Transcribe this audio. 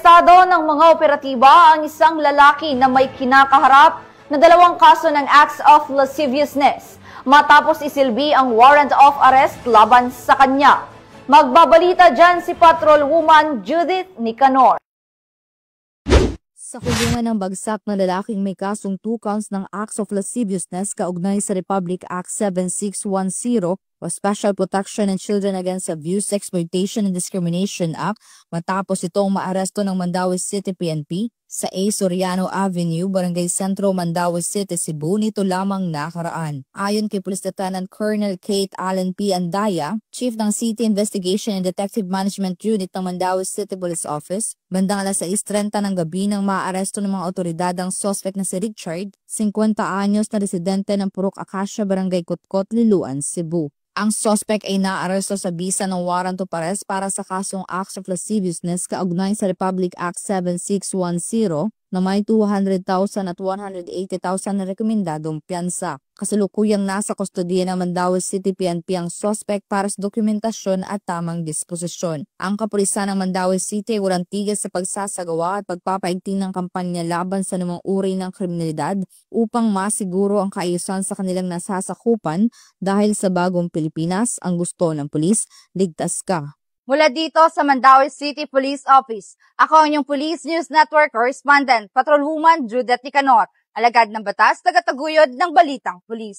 Arestado ng mga operatiba ang isang lalaki na may kinakaharap na 2 kaso ng acts of lasciviousness matapos isilbi ang warrant of arrest laban sa kanya. Magbabalita dyan si Patrolwoman Judith Nicanor. Sa kulungan ng bagsak na lalaking may kasong 2 counts ng acts of lasciviousness kaugnay sa Republic Act 7610 o Special Protection and Children Against Abuse, Exploitation and Discrimination Act matapos itong maaresto ng Mandaue City PNP sa A. Soriano Avenue, Barangay Sentro, Mandaue City, Cebu nito lamang nakaraan. Ayon kay Police Lieutenant Colonel Kate Allen P. Andaya, Chief ng City Investigation and Detective Management Unit ng Mandaue City Police Office, bandang alas 6:30 ng gabi nang maaresto ng mga otoridad ang suspect na si Richard, 50 anyos na residente ng Purok Acacia, Barangay Kutkot, Liloan, Cebu. Ang suspect ay naaresto sa bisa ng warrant of arrest para sa kasong acts of lasciviousness kaugnay sa Republic Act 7610 na may 200,000 at 180,000 na rekomendadong piyansa. Kasalukuyang nasa kustodiya ng Mandaue City PNP ang suspect para sa dokumentasyon at tamang disposisyon. Ang kapulisan ng Mandaue City ay walang tigil sa pagsasagawa at pagpapaigting ng kampanya laban sa anumang uri ng kriminalidad upang masiguro ang kaayusan sa kanilang nasasakupan dahil sa bagong Pilipinas, ang gusto ng pulis, ligtas ka. Mula dito sa Mandaue City Police Office, ako ang inyong Police News Network Correspondent, Patrolwoman Judith Nicanor, alagad ng batas, tagataguyod ng Balitang Pulis.